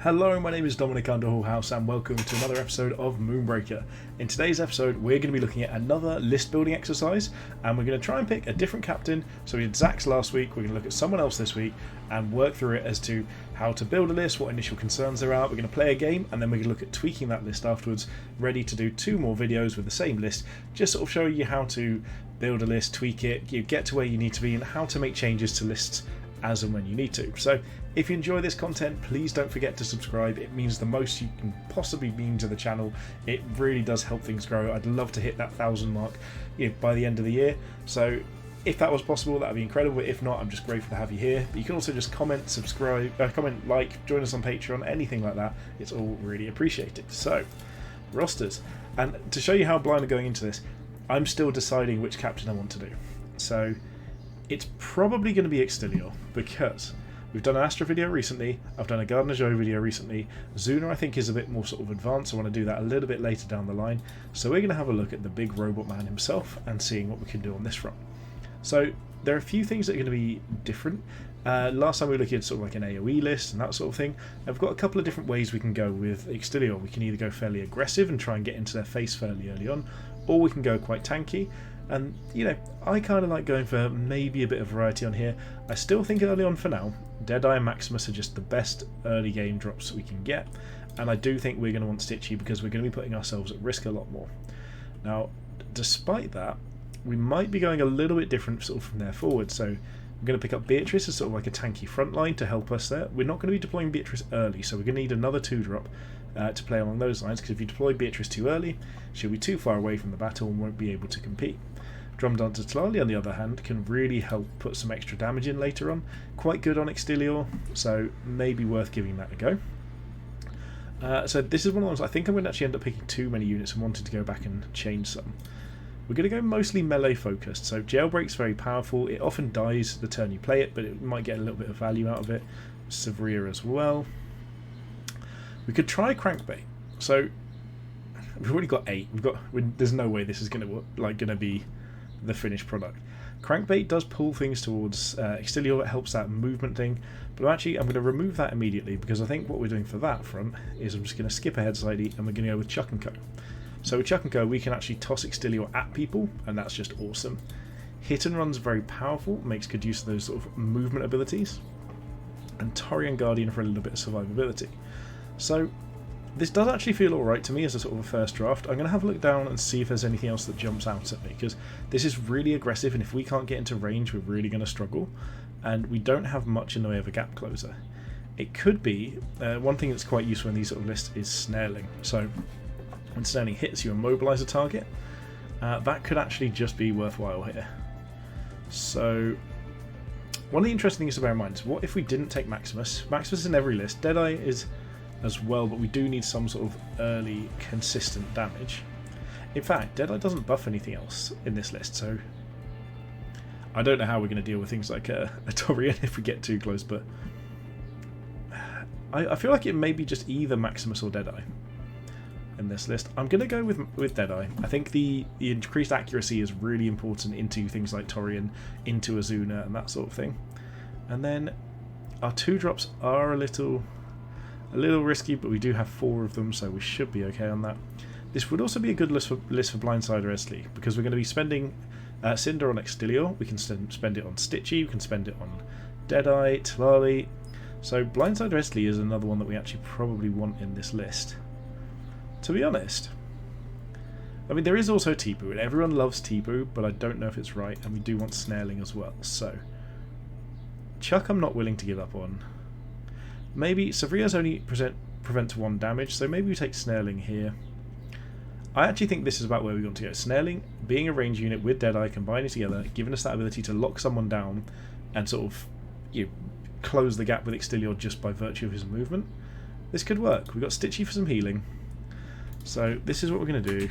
Hello, my name is Dominic Underhallhouse and welcome to another episode of Moonbreaker. In today's episode we're going to be looking at another list building exercise and we're going to try and pick a different captain. So we did Zack's last week, we're going to look at someone else this week and work through it as to how to build a list, what initial concerns there are. We're going to play a game and then we're going to look at tweaking that list afterwards, ready to do 2 more videos with the same list, just sort of show you how to build a list, tweak it, you get to where you need to be and how to make changes to lists as and when you need to. So if you enjoy this content, please don't forget to subscribe. It means the most you can possibly mean to the channel. It really does help things grow. I'd love to hit that 1,000 mark by the end of the year. So if that was possible, that would be incredible. If not, I'm just grateful to have you here. But you can also just comment, subscribe, like, join us on Patreon, anything like that. It's all really appreciated. So, rosters. And to show you how blind I'm going into this, I'm still deciding which captain I want to do. So it's probably going to be Extilior because we've done an Astra video recently, I've done a Gardener Joe video recently, Zula I think is a bit more sort of advanced, I want to do that a little bit later down the line, so we're going to have a look at the big robot man himself and seeing what we can do on this front. So there are a few things that are going to be different. Last time we were looking at sort of like an AoE list and that sort of thing. I've got a couple of different ways we can go with Extilior. We can either go fairly aggressive and try and get into their face fairly early on, or we can go quite tanky. And, you know, I kind of like going for maybe a bit of variety on here. I still think early on for now, Deadeye and Maximus are just the best early game drops that we can get. And I do think we're going to want Stitchy because we're going to be putting ourselves at risk a lot more. Now, despite that, we might be going a little bit different sort of from there forward. So we're going to pick up Beatrice as sort of like a tanky front line to help us there. We're not going to be deploying Beatrice early, so we're going to need another 2-drop to play along those lines, because if you deploy Beatrice too early, she'll be too far away from the battle and won't be able to compete. Drumdancer Tlali, on the other hand, can really help put some extra damage in later on. Quite good on Extilior, so maybe worth giving that a go. So this is one of the ones I think I'm going to actually end up picking too many units and wanting to go back and change some. We're going to go mostly melee focused, so Jailbreak's very powerful. It often dies the turn you play it, but it might get a little bit of value out of it. Severe as well. We could try Crankbait. So we've already got 8. There's no way this is going to be the finished product. Crankbait does pull things towards Extilior, it helps that movement thing, but I'm going to remove that immediately because I think what we're doing for that front is I'm just going to skip ahead slightly and we're going to go with Chuck and Co. So with Chuck and Co we can actually toss Extilior at people and that's just awesome. Hit and Run's very powerful, makes good use of those sort of movement abilities, and Torian Guardian for a little bit of survivability. So this does actually feel alright to me as a sort of a first draft. I'm going to have a look down and see if there's anything else that jumps out at me, because this is really aggressive and if we can't get into range we're really going to struggle, and we don't have much in the way of a gap closer. It could be, one thing that's quite useful in these sort of lists is snaring. So when snaring hits you immobilise a target, that could actually just be worthwhile here. So one of the interesting things to bear in mind is what if we didn't take Maximus? Maximus is in every list, Deadeye is as well, but we do need some sort of early consistent damage. In fact, Deadeye doesn't buff anything else in this list, so I don't know how we're going to deal with things like a Torian if we get too close, but I feel like it may be just either Maximus or Deadeye in this list. I'm going to go with Deadeye. I think the increased accuracy is really important into things like Torian, into Azuna and that sort of thing. And then our 2-drops are a little risky, but we do have 4 of them, so we should be okay on that. This would also be a good list for Blindsider Esley, because we're going to be spending Cinder on Extilior, we can spend it on Stitchy, we can spend it on Deadeye, Tlali. So Blindsider Esley is another one that we actually probably want in this list. To be honest, I mean there is also Tipu, and everyone loves Tipu, but I don't know if it's right, and we do want Snaring as well. So Chuck I'm not willing to give up on. Maybe Severia's only prevent 1 damage, so maybe we take Snaring here. I actually think this is about where we want to go. Snaring, being a range unit with Deadeye, combining together, giving us that ability to lock someone down and sort of close the gap with Extilior just by virtue of his movement. This could work. We've got Stitchy for some healing. So this is what we're going to do.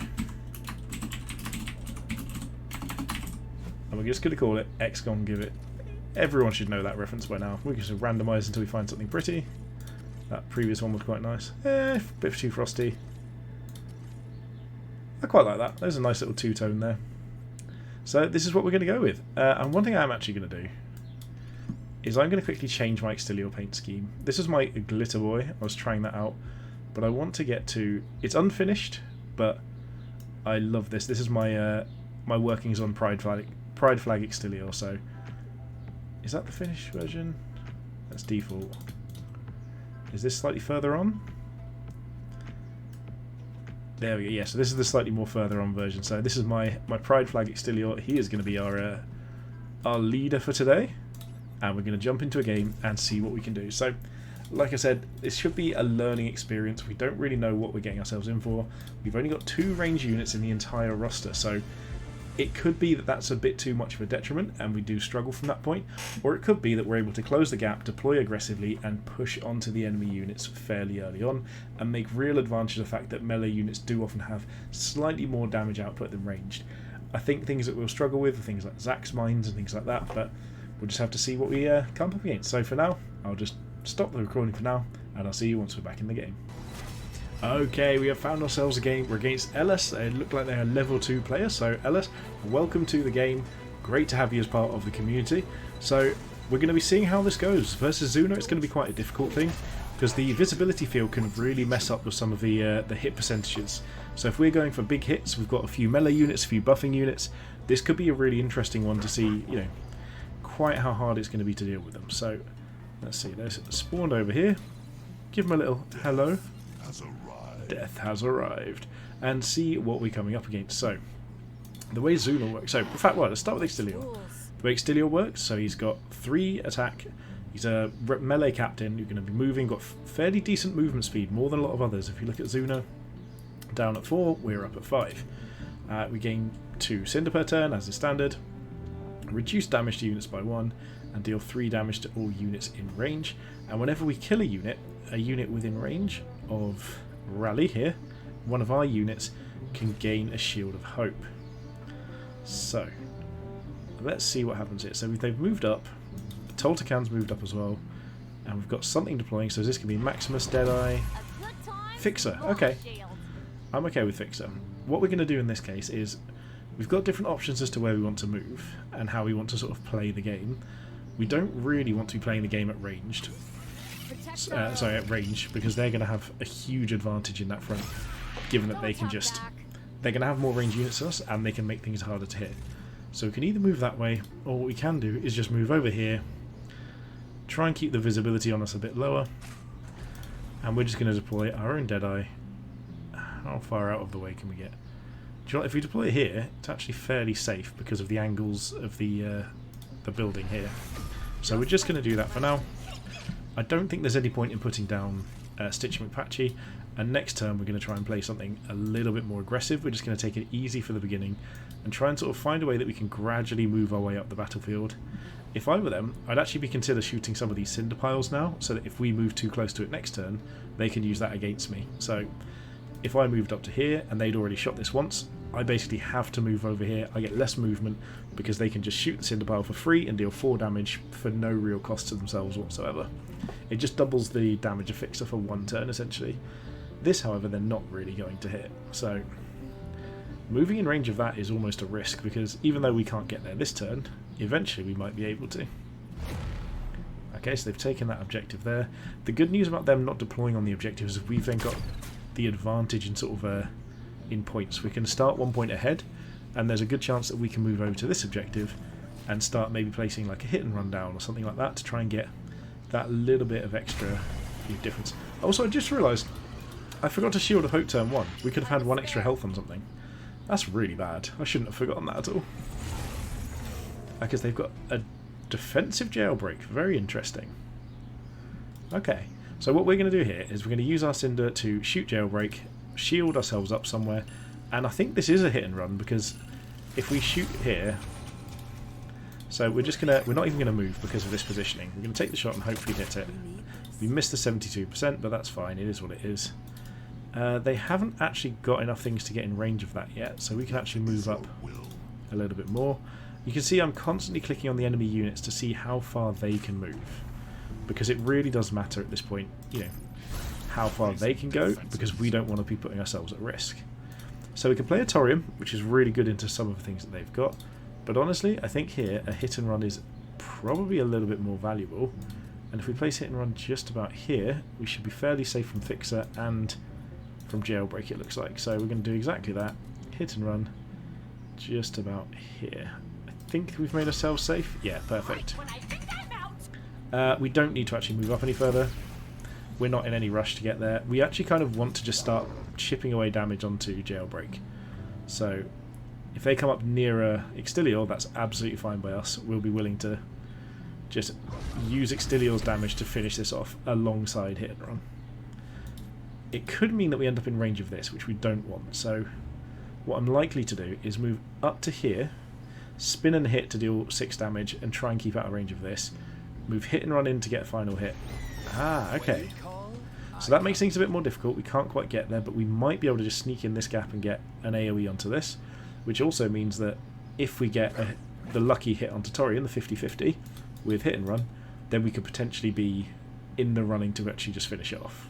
And we're just going to call it XCOM Give It. Everyone should know that reference by now. We can just randomise until we find something pretty. That previous one was quite nice. A bit too frosty. I quite like that. There's a nice little two-tone there. So this is what we're going to go with. And one thing I'm actually going to do is I'm going to quickly change my Extilior paint scheme. This is my Glitter Boy. I was trying that out, but I want to get to... It's unfinished, but I love this. This is my my workings on Pride Flag Extilior. So is that the finished version? That's default. Is this slightly further on? There we go. Yeah, so this is the slightly more further on version. So this is my Pride Flag Extilior. He is going to be our leader for today, and we're going to jump into a game and see what we can do. So, like I said, this should be a learning experience. We don't really know what we're getting ourselves in for. We've only got 2 range units in the entire roster, so it could be that that's a bit too much of a detriment and we do struggle from that point, or it could be that we're able to close the gap, deploy aggressively and push onto the enemy units fairly early on and make real advantage of the fact that melee units do often have slightly more damage output than ranged. I think things that we'll struggle with are things like Zack's mines and things like that, but we'll just have to see what we come up against. So for now, I'll just stop the recording for now and I'll see you once we're back in the game. Okay, we have found ourselves a game. We're against Ellis. It looked like they're a level 2 player. So Ellis, welcome to the game. Great to have you as part of the community. So we're going to be seeing how this goes. Versus Zula, it's going to be quite a difficult thing because the visibility field can really mess up with some of the hit percentages. So if we're going for big hits, we've got a few melee units, a few buffing units. This could be a really interesting one to see, you know, quite how hard it's going to be to deal with them. So let's see. They're spawned over here. Give them a little hello. Death has arrived, and see what we're coming up against. So the way Zula works, so in fact, well, let's start with Extilior. The way Extilior works, so he's got 3 attack, he's a melee captain, you're going to be moving, got fairly decent movement speed, more than a lot of others. If you look at Zuna, down at 4, we're up at 5. We gain 2 Cinder per turn as is standard, reduce damage to units by 1, and deal 3 damage to all units in range. And whenever we kill a unit within range of Rally here, one of our units can gain a Shield of Hope. So let's see what happens here. So they've moved up, the Toltecan's moved up as well, and we've got something deploying. So this can be Maximus, Deadeye, Fixer. Okay, I'm okay with Fixer. What we're going to do in this case is we've got different options as to where we want to move and how we want to sort of play the game. We don't really want to be playing the game at ranged. At range, because they're going to have a huge advantage in that front, given that they're going to have more range units than us and they can make things harder to hit. So we can either move that way, or what we can do is just move over here, try and keep the visibility on us a bit lower, and we're just going to deploy our own Deadeye. How far out of the way can we get? Do you know what, if we deploy it here, it's actually fairly safe because of the angles of the building here. So we're just going to do that for now. I don't think there's any point in putting down Stitch McPatchy, and next turn we're going to try and play something a little bit more aggressive. We're just going to take it easy for the beginning and try and sort of find a way that we can gradually move our way up the battlefield. If I were them, I'd actually be consider shooting some of these cinder piles now, so that if we move too close to it next turn, they can use that against me. So if I moved up to here and they'd already shot this once, I basically have to move over here. I get less movement because they can just shoot the cinder pile for free and deal 4 damage for no real cost to themselves whatsoever. It just doubles the damage of Fixer for 1 turn essentially. This, however, they're not really going to hit. So moving in range of that is almost a risk, because even though we can't get there this turn, eventually we might be able to. Okay, so they've taken that objective there. The good news about them not deploying on the objectives is we've then got the advantage in sort of in points. We can start 1 point ahead, and there's a good chance that we can move over to this objective and start maybe placing like a hit and run down or something like that to try and get that little bit of extra difference. Also, I just realised I forgot to Shield of Hope turn 1. We could have had 1 extra health on something. That's really bad. I shouldn't have forgotten that at all. Because they've got a defensive Jailbreak. Very interesting. Okay, so what we're going to do here is we're going to use our Cinder to shoot Jailbreak, shield ourselves up somewhere, and I think this is a hit and run, because if we shoot here, so we're not even gonna move because of this positioning. We're gonna take the shot and hopefully hit it. We missed the 72%, but that's fine, it is what it is. They haven't actually got enough things to get in range of that yet, so we can actually move up a little bit more. You can see I'm constantly clicking on the enemy units to see how far they can move, because it really does matter at this point, you know, how far they can go, because we don't want to be putting ourselves at risk. So we can play a Torium, which is really good into some of the things that they've got, but honestly I think here a hit and run is probably a little bit more valuable. And if we place hit and run just about here, we should be fairly safe from Fixer and from Jailbreak, it looks like. So we're going to do exactly that. Hit and run just about here. I think we've made ourselves safe. Yeah, perfect. We don't need to actually move up any further. We're not in any rush to get there. We actually kind of want to just start chipping away damage onto Jailbreak. So if they come up nearer Extilior, that's absolutely fine by us. We'll be willing to just use Extilior's damage to finish this off alongside hit and run. It could mean that we end up in range of this, which we don't want. So what I'm likely to do is move up to here, spin and hit to deal 6 damage, and try and keep out of range of this. Move hit and run in to get a final hit. Ah, okay. So that makes things a bit more difficult. We can't quite get there, but we might be able to just sneak in this gap and get an AoE onto this, which also means that if we get the lucky hit onto Torian, the 50-50, with hit and run, then we could potentially be in the running to actually just finish it off.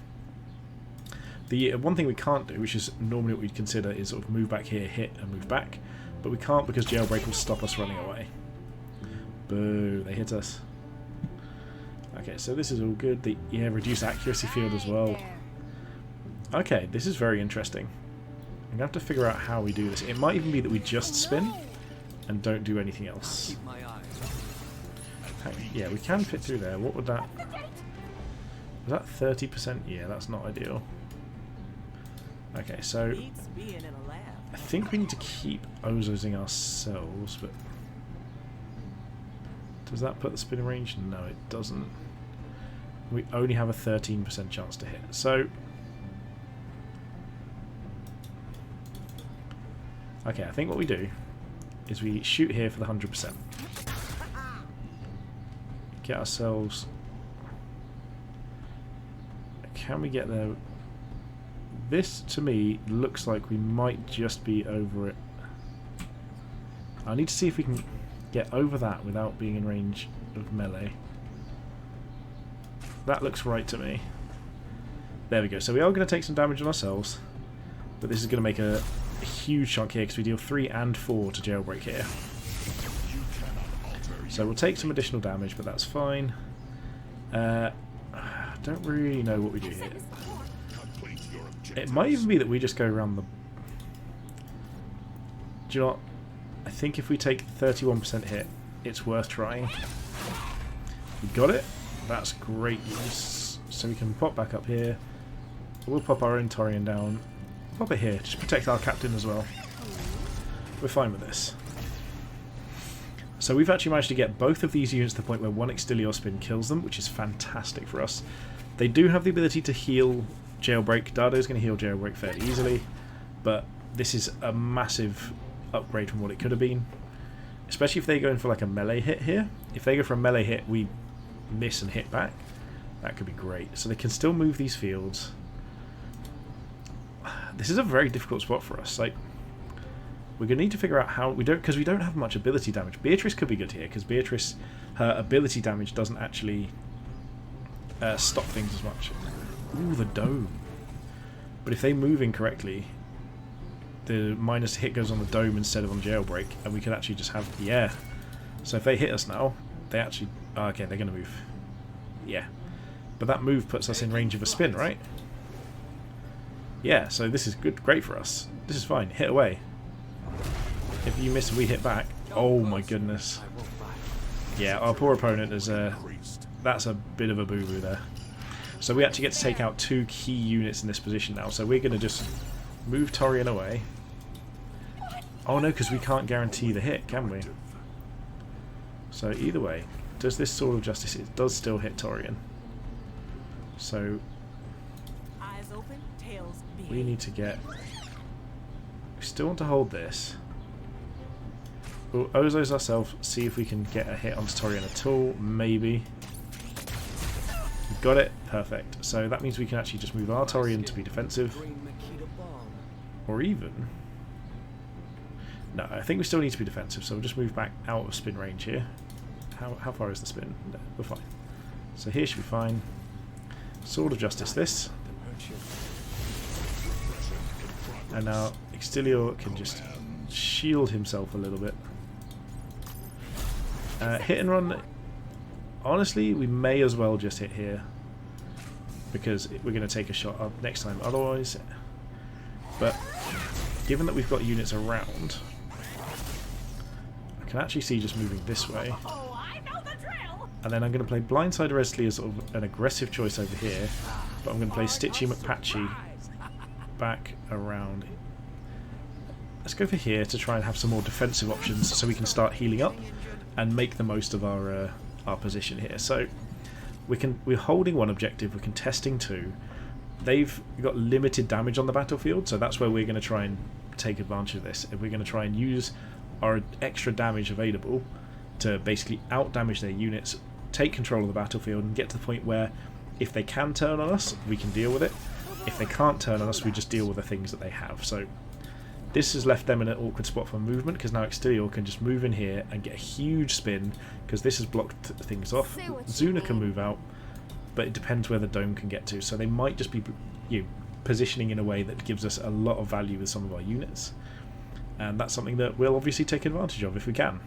The one thing we can't do, which is normally what we'd consider, is sort of move back here, hit and move back, but we can't because Jailbreak will stop us running away. Boo, they hit us. Okay, so this is all good. The reduced accuracy field as well. Okay, this is very interesting. I'm going to have to figure out how we do this. It might even be that we just spin and don't do anything else. Okay, yeah, we can fit through there. What would that... Was that 30%? Yeah, that's not ideal. Okay, so I think we need to keep Ozozing ourselves, but does that put the spin in range? No, it doesn't. We only have a 13% chance to hit. So, okay, I think what we do is we shoot here for the 100%. Get ourselves... Can we get there? This, to me, looks like we might just be over it. I need to see if we can get over that without being in range of melee. That looks right to me. There we go. So we are going to take some damage on ourselves, but this is going to make a huge chunk here because we deal 3 and 4 to Jailbreak here. So we'll take some additional damage, but that's fine. I don't really know what we do here. It might even be that we just go around the... Do you know what? I think if we take 31% hit, it's worth trying. We got it. That's great news. So we can pop back up here. We'll pop our own Torian down. Pop it here. Just protect our captain as well. We're fine with this. So we've actually managed to get both of these units to the point where one Extilior spin kills them, which is fantastic for us. They do have the ability to heal Jailbreak. Dardo's going to heal Jailbreak fairly easily, but this is a massive upgrade from what it could have been. Especially if they go in for like a melee hit here. If they go for a melee hit, we miss and hit back. That could be great. So they can still move these fields. This is a very difficult spot for us. Like, we're going to need to figure out how we don't, because we don't have much ability damage. Beatrice could be good here because Beatrice, her ability damage doesn't actually stop things as much. Ooh, the dome. But if they move incorrectly, the minus hit goes on the dome instead of on Jailbreak, and we could actually just have... Yeah. So if they hit us now, they actually... Oh, okay, they're going to move. Yeah. But that move puts us in range of a spin, right? Yeah, so this is good, great for us. This is fine. Hit away. If you miss, we hit back. Oh my goodness. Yeah, our poor opponent is... that's a bit of a boo-boo there. So we actually get to take out 2 key units in this position now. So we're going to just move Torian away. Oh no, because we can't guarantee the hit, can we? So either way, does this Sword of Justice? It does still hit Torian. So we need to get... We still want to hold this. We'll Ozos ourselves, see if we can get a hit onto Torian at all. Maybe. Got it. Perfect. So that means we can actually just move our Torian to be defensive. Or even... No, I think we still need to be defensive, so we'll just move back out of spin range here. How far is the spin? No, we're fine. So here should be fine. Sword of Justice this. And now Extilior can just shield himself a little bit. Hit and run Honestly, we may as well just hit here, because we're going to take a shot up next time otherwise. But given that we've got units around, I can actually see just moving this way. And then I'm going to play Blindside Resley as sort of an aggressive choice over here, but I'm going to play Stitchy McPatchy back around. Let's go for here to try and have some more defensive options so we can start healing up and make the most of our position here. So we're holding one objective, we're contesting two. They've got limited damage on the battlefield, so that's where we're going to try and take advantage of this. And we're going to try and use our extra damage available to basically out-damage their units, take control of the battlefield, and get to the point where if they can turn on us, we can deal with it. If they can't turn on us, we just deal with the things that they have. So this has left them in an awkward spot for movement, because now Extilior can just move in here and get a huge spin, because this has blocked things off. Zula can move out, but it depends where the dome can get to. So they might just be positioning in a way that gives us a lot of value with some of our units. And that's something that we'll obviously take advantage of if we can.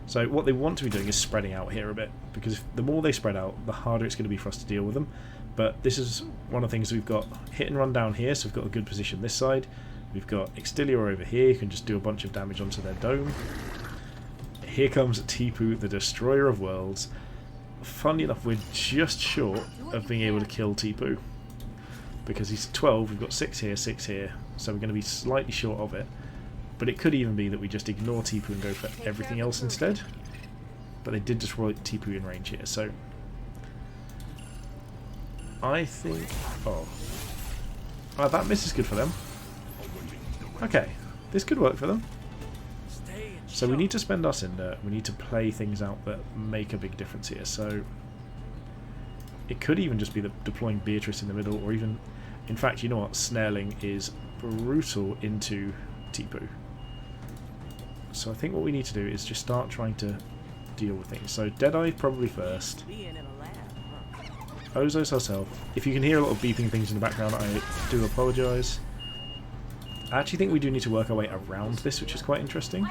So what they want to be doing is spreading out here a bit, because the more they spread out, the harder it's going to be for us to deal with them. But this is one of the things we've got. Hit and run down here, so we've got a good position this side. We've got Extilior over here, who can just do a bunch of damage onto their dome. Here comes Tipu, the Destroyer of Worlds. Funny enough, we're just short of being able to kill Tipu, because he's 12, we've got 6 here, 6 here, so we're going to be slightly short of it. But it could even be that we just ignore Tipu and go for everything else instead. But they did destroy Tipu in range here, so I think... Oh, that miss is good for them. Okay, this could work for them. So we need to spend our Cinder, we need to play things out that make a big difference here. So it could even just be deploying Beatrice in the middle, or even, in fact, you know what, Snareling is brutal into Tipu. So I think what we need to do is just start trying to deal with things. So Deadeye probably first. Ozos herself. If you can hear a lot of beeping things in the background, I do apologise. I actually think we do need to work our way around this, which is quite interesting.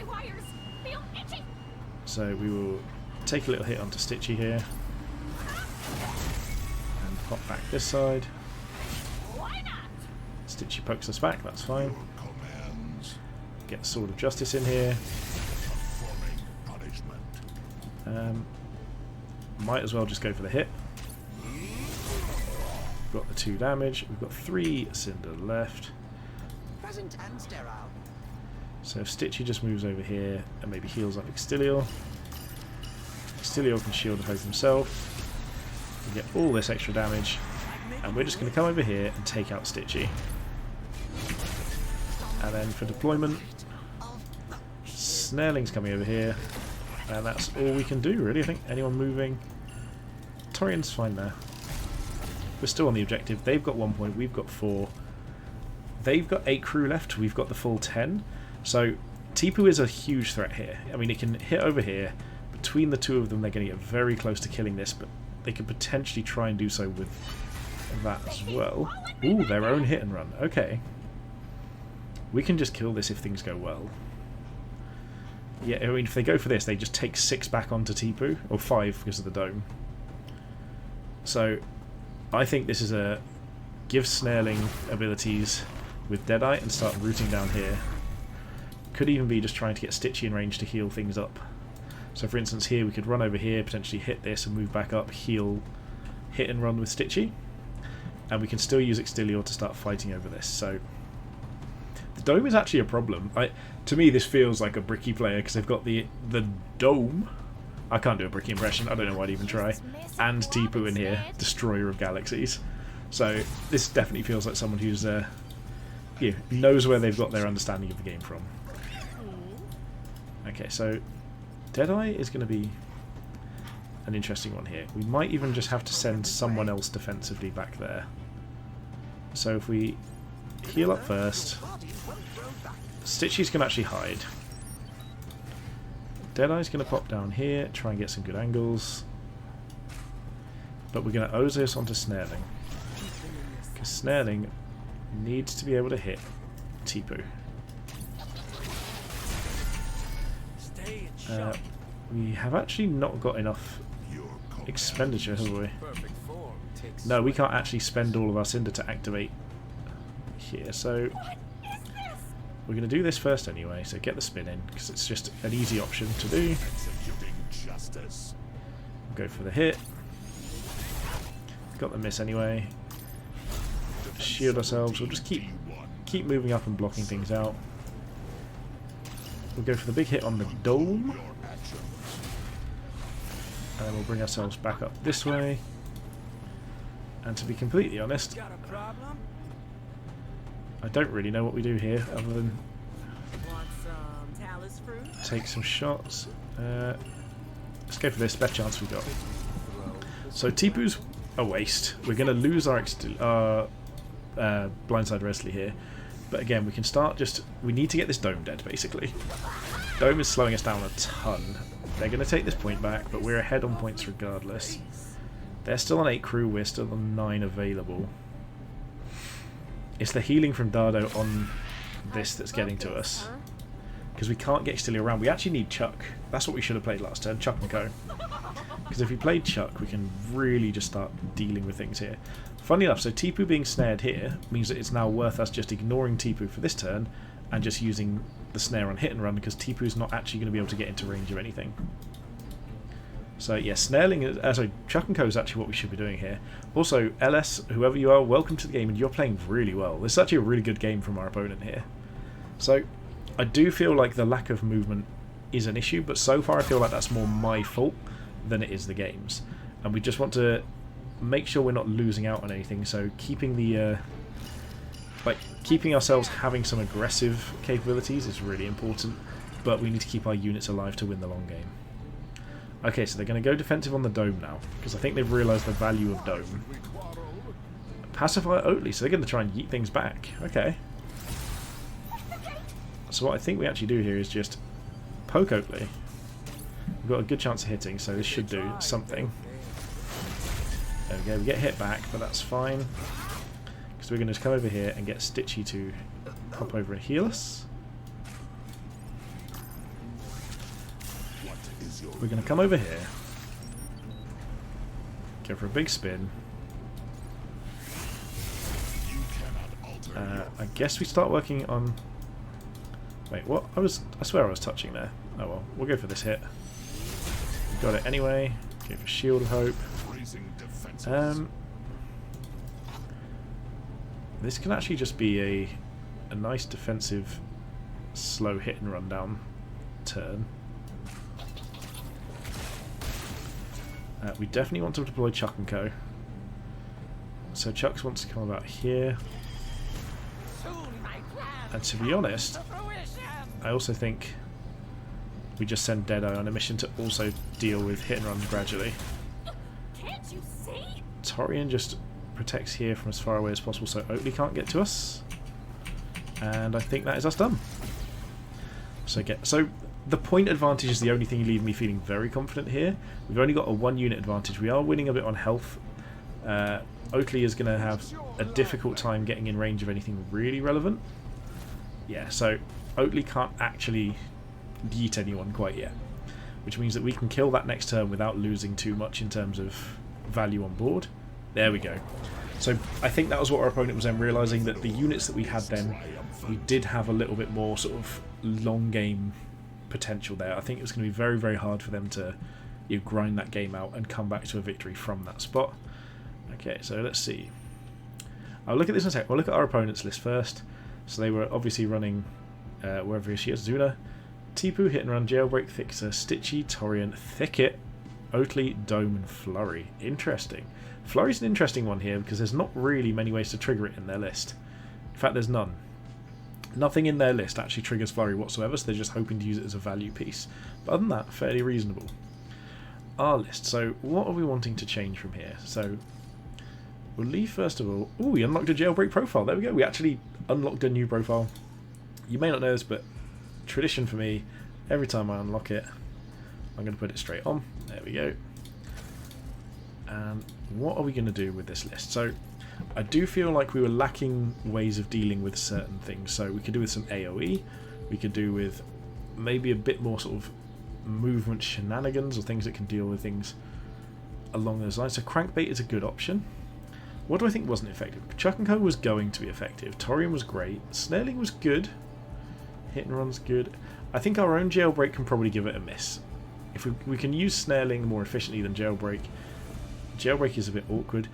So we will take a little hit onto Stitchy here. And pop back this side. Stitchy pokes us back, that's fine. Get Sword of Justice in here. Might as well just go for the hit. We've got the 2 damage. We've got 3 Cinder left. So if Stitchy just moves over here and maybe heals up Extilior. Extilior can shield both himself. We get all this extra damage. And we're just going to come over here and take out Stitchy. And then for deployment, Snareling's coming over here, and that's all we can do really. I think anyone moving, Torian's fine there. We're still on the objective. They've got 1 point, we've got 4. They've got 8 crew left, we've got the full 10. So Tipu is a huge threat here. I mean, it can hit over here. Between the two of them, they're going to get very close to killing this, but they could potentially try and do so with that as well. Ooh, their own hit and run. Okay. We can just kill this if things go well. Yeah, I mean, if they go for this, they just take 6 back onto Tipu, or 5 because of the dome. So, I think this is a give Snareling abilities with Deadeye and start rooting down here. Could even be just trying to get Stitchy in range to heal things up. So for instance here we could run over here, potentially hit this and move back up, heal, hit and run with Stitchy. And we can still use Extilior to start fighting over this. So the dome is actually a problem. To me this feels like a Bricky player because they've got the dome. I can't do a Bricky impression, I don't know why I'd even try. And Tipu in here, Destroyer of Galaxies. So this definitely feels like someone who's knows where they've got their understanding of the game from. Okay, so Deadeye is going to be an interesting one here. We might even just have to send someone else defensively back there. So if we heal up first, Stitchy's can actually hide. Deadeye's going to pop down here, try and get some good angles. But we're going to Ozos onto Snareling. Because Snareling needs to be able to hit Tipu. We have actually not got enough expenditure, haven't we? No, we can't actually spend all of our Cinder to activate here, so we're going to do this first anyway, so get the spin in, because it's just an easy option to do. Go for the hit. Got the miss anyway. Shield ourselves, we'll just keep moving up and blocking things out. We'll go for the big hit on the dome. And then we'll bring ourselves back up this way. And to be completely honest, I don't really know what we do here other than take some shots. Let's go for this, best chance we've got. So Tipu's a waste. We're going to lose our blindside Wesley here. But again, we can start just... We need to get this dome dead, basically. Dome is slowing us down a ton. They're going to take this point back, but we're ahead on points regardless. They're still on 8 crew, we're still on 9 available. It's the healing from Dardo on this that's getting to us. Because we can't get Extilior around. We actually need Chuck. That's what we should have played last turn, Chuck and Co. Because if we played Chuck, we can really just start dealing with things here. Funnily enough, so Tipu being snared here means that it's now worth us just ignoring Tipu for this turn and just using the snare on hit and run, because Tipu's not actually going to be able to get into range of anything. So yeah, snareling, sorry, Chuck and Co is actually what we should be doing here. Also, LS, whoever you are, welcome to the game, and you're playing really well. This is actually a really good game from our opponent here. So I do feel like the lack of movement is an issue, but so far I feel like that's more my fault than it is the game's. And we just want to make sure we're not losing out on anything, so keeping the keeping ourselves having some aggressive capabilities is really important, but we need to keep our units alive to win the long game. Okay, so they're going to go defensive on the dome now, because I think they've realised the value of dome. Pacify Oatly, so they're going to try and yeet things back. Okay. So what I think we actually do here is just poke Oatly. We've got a good chance of hitting, so this should do something. There we go, we get hit back, but that's fine. Because we're going to just come over here and get Stitchy to hop over and heal us. We're going to come over here, go for a big spin. I guess we start working on... Wait, what? I swear I was touching there. Oh well, we'll go for this hit. Got it anyway. Go for Shield of Hope. This can actually just be a nice defensive, slow hit and run down turn. We definitely want to deploy Chuck and Co. So Chuck wants to come about here. And to be honest, I also think we just send Deado on a mission to also deal with hit and run gradually. Can't you see? Torian just protects here from as far away as possible so Oatly can't get to us. And I think that is us done. So the point advantage is the only thing leaving me feeling very confident here. We've only got a 1 unit advantage. We are winning a bit on health. Oatly is going to have a difficult time getting in range of anything really relevant. Yeah, so Oatly can't actually yeet anyone quite yet, which means that we can kill that next turn without losing too much in terms of value on board. There we go. So I think that was what our opponent was then realising, that the units that we had then, we did have a little bit more sort of long game potential there. I think it was going to be very, very hard for them to grind that game out and come back to a victory from that spot. Okay, so let's see. I'll look at this in a sec. We'll look at our opponent's list first. So they were obviously running wherever she is: Zula, Tipu, Hit and Run, Jailbreak, Fixer, Stitchy, Torian, Thicket, Oatly, Dome, and Flurry. Interesting. Flurry's an interesting one here because there's not really many ways to trigger it in their list. In fact, there's none. Nothing in their list actually triggers Flurry whatsoever, so they're just hoping to use it as a value piece. But other than that, fairly reasonable. Our list. So what are we wanting to change from here? So we'll leave first of all. Oh, we unlocked a Jailbreak profile. There we go. We actually unlocked a new profile. You may not know this, but tradition for me, every time I unlock it, I'm going to put it straight on. There we go. And what are we going to do with this list? So I do feel like we were lacking ways of dealing with certain things. So we could do with some AoE. We could do with maybe a bit more sort of movement shenanigans, or things that can deal with things along those lines. So crankbait is a good option. What do I think wasn't effective? Chuck and Co was going to be effective. Torian was great. Snaring was good. Hit and run's good. I think our own Jailbreak can probably give it a miss. If we can use Snaring more efficiently than Jailbreak. Jailbreak is a bit awkward.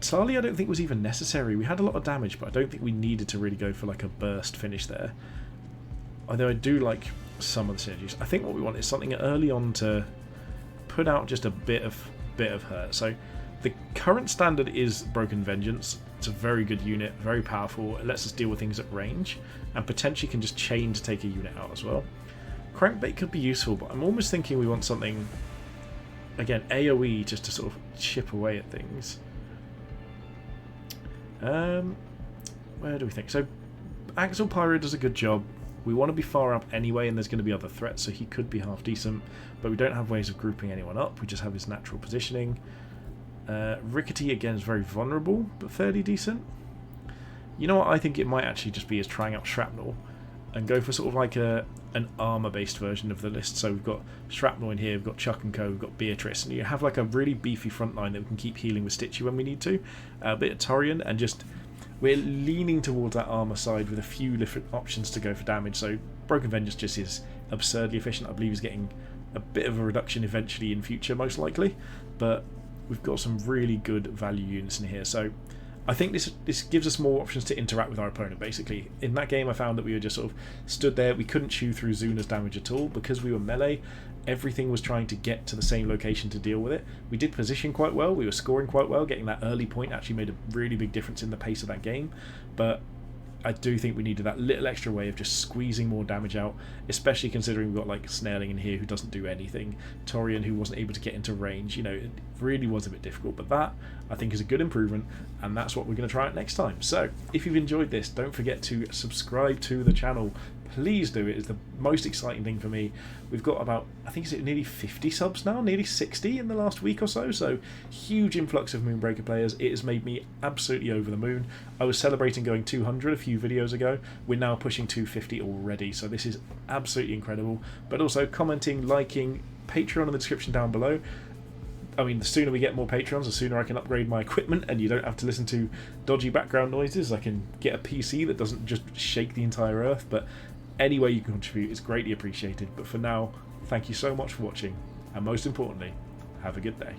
Tali I don't think was even necessary. We had a lot of damage, but I don't think we needed to really go for like a burst finish there. Although I do like some of the synergies. I think what we want is something early on to put out just a bit of hurt. So the current standard is Broken Vengeance. It's a very good unit, very powerful. It lets us deal with things at range, and potentially can just chain to take a unit out as well. Crankbait could be useful, but I'm almost thinking we want something, again, AoE, just to sort of chip away at things. Where do we think? So Axel Pyro does a good job. We want to be far up anyway, and there's going to be other threats, so he could be half decent, but we don't have ways of grouping anyone up. We just have his natural positioning. Rickety again is very vulnerable, but fairly decent. You know what? I think it might actually just be as trying out Shrapnel and go for sort of like an armor-based version of the list. So we've got Shrapnel in here, we've got Chuck and Co, we've got Beatrice, and you have like a really beefy front line that we can keep healing with Stitchy when we need to. A bit of Torian, and just we're leaning towards that armor side with a few different options to go for damage. So Broken Vengeance just is absurdly efficient. I believe he's getting a bit of a reduction eventually in future, most likely, but we've got some really good value units in here. So I think this gives us more options to interact with our opponent, basically. In that game I found that we were just sort of stood there. We couldn't chew through Zula's damage at all because we were melee. Everything was trying to get to the same location to deal with it. We did position quite well, we were scoring quite well. Getting that early point actually made a really big difference in the pace of that game, but I do think we needed that little extra way of just squeezing more damage out, especially considering we've got like Snaring in here who doesn't do anything, Torian who wasn't able to get into range. You know, it really was a bit difficult, but that I think is a good improvement, and that's what we're going to try out next time. So if you've enjoyed this, don't forget to subscribe to the channel. Please do. It is the most exciting thing for me. We've got about, I think, is it nearly 50 subs now, nearly 60 in the last week or so, so huge influx of Moonbreaker players. It has made me absolutely over the moon. I was celebrating going 200 a few videos ago. We're now pushing 250 already, so this is absolutely incredible. But also commenting, liking, Patreon in the description down below. I mean, the sooner we get more Patrons, the sooner I can upgrade my equipment and you don't have to listen to dodgy background noises. I can get a PC that doesn't just shake the entire earth, but any way you can contribute is greatly appreciated. But for now, thank you so much for watching, and most importantly, have a good day.